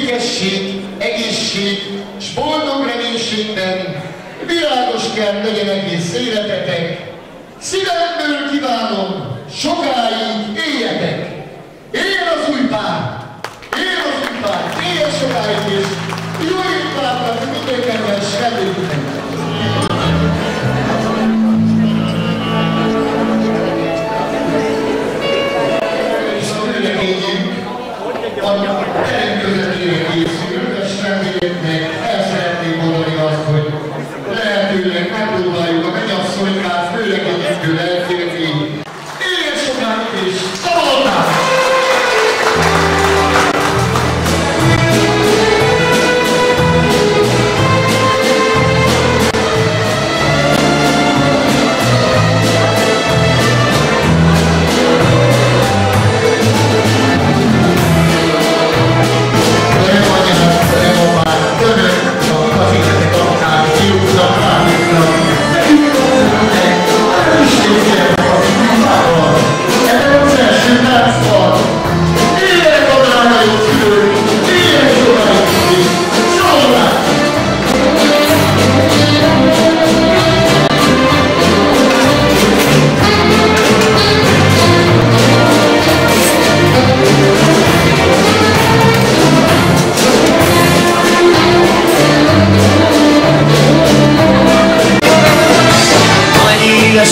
békesség, egészség, s boldog reménységben világos kell legyen egész életetek. Szívemből kívánom, sokáig éljetek! Éljen az új pár! Éljen az új pár! Éljen sokáig is! Jó étvágyat minden kedves vendégünknek! A terem közöttére készül, és vendégeknek el szeretném mondani azt, hogy lehetőleg megpróbáljuk a mennyasszonykát főleg egyikből elkérni. Éljen sokáig és szabadulás!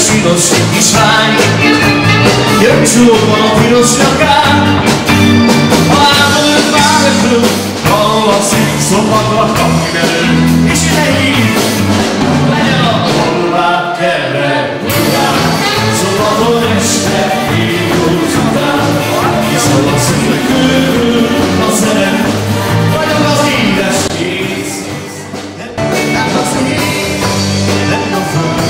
Sidos kislány, jön csókban a piros nyakán, ha átadott városról, hallatszik szombaton kapni elő, és ide hív, legyen a horvát kere, szombaton este hívóz után, és hallatszik a körül a zene, vagyok az édes kész, nem az ég, nem a föld.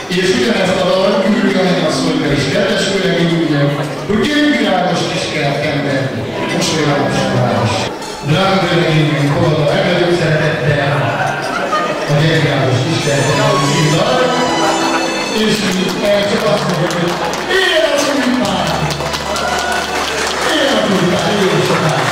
És ugyanezt a dal küldi a mennyasszonyra is, kedves főlegényünknek, hogy gyöngyvirágos kiskert ember, mosolyálós város. Drága főlegényünk, fogad a legnagyobb szeretettel a gyöngyvirágos kiskert ember, és mi csak azt mondjuk, hogy éljen az új pár! Éljen az új pár, éljen sokáig!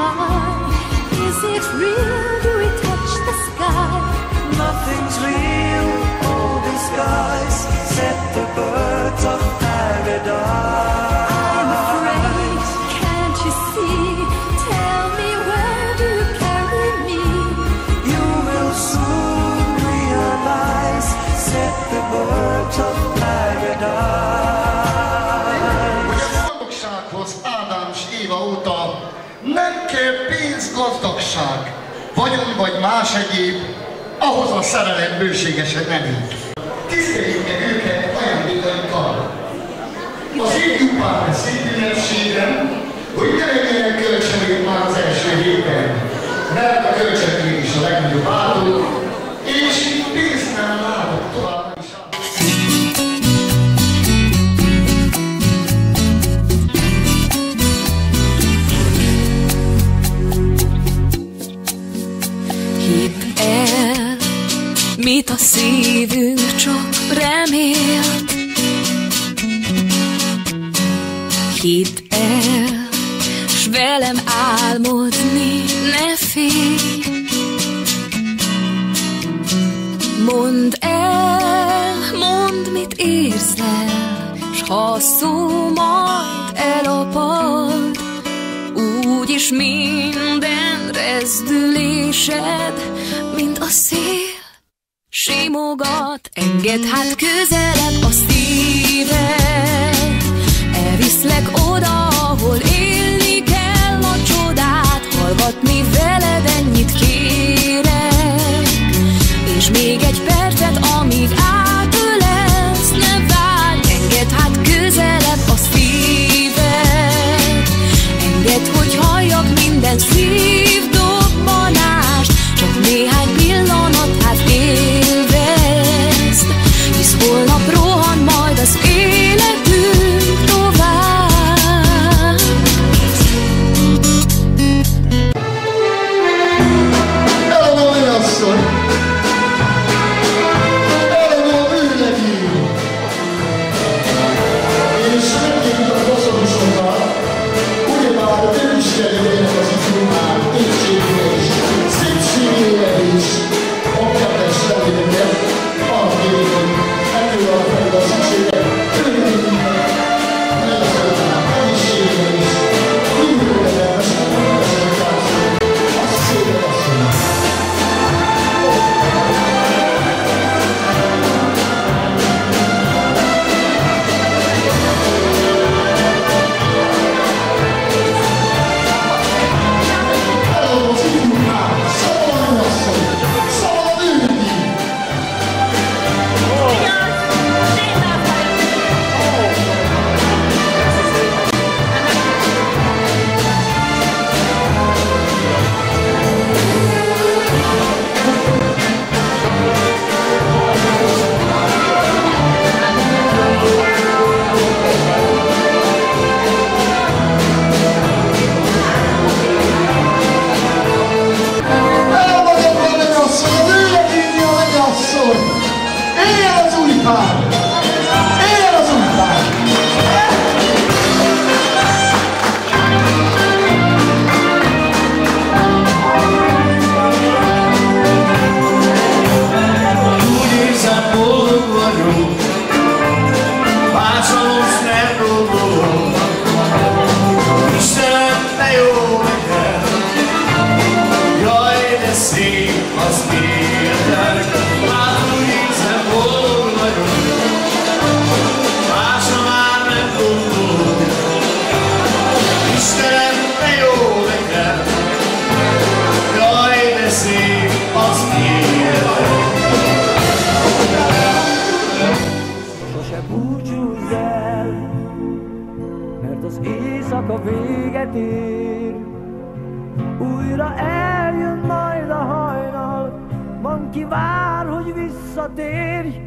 mine? Is it real? Do we touch the sky? Nothing's real, all these skies set the birds of paradise. I'm afraid, can't you see? Tell me, where do you carry me? You will soon realize, set the birds of paradise. Hogy a boldogsághoz Ádám és Éva óta nem kell pénz, gazdagság, vagyon vagy más egyéb, ahhoz a szerelem bőségesen elég. Tiszteljük meg őket ajándékaikkal. Az ifjú pár szép ünnepségen, hogy ne legyenek kölcsönök már az első héten, mert a kölcsönkért is a legnagyobb áldó, és pénzt nem látok tovább is. Mit a szívünk csak remélt. Hidd el, s velem álmodni ne félj. Mondd el, mondd, mit érzel, s ha a szó majd elapad, úgyis minden rezdülésed, mint a szél, simogat. Engedd hát közelebb a szíved, elviszlek oda, ahol élni kell a csodát. Hallgatni veled ennyit kérek, és még egy percet, amíg átölelsz, ne várj. Engedd hát közelebb a szíved, engedd, hogy halljak minden szívdobbanást. Csak néhány pillanat, hát élvezd, hisz holnap rohan majd az életünk tovább. Eladom én asszony! Eladom ünnepé! És megkérjük a gazdagosokat, ugyebár ő is kerüljenek az ifjúnál, étségére is, szépségére is, a kedves levéleket, arra kérjük, hogy megkülönjük fel a szükséget, örüljenek, megszólnak, egészségére is, mindőre, és megkülönjük azt szépen asszonynak. Eladom az ifjúnál, szabadon asszony, szabad ülni! Elmondom, menyasszony, az ülletényi a menyasszony! Éljen az új pár! Éljen az új pár! Úgy érzem, boldog vagyok, másolsz, nem próbálom. Istenem, te jó neked, jaj, de szép az életed. Már úgy érzem, boldog vagyok, másra már nem gondolok. Istenem, te jó neked, jaj, de szép az életed. Sose búcsúzz el, mert az éjszaka véget ér. Újra eljön majd a hajnal, van ki vár, hogy visszatérj.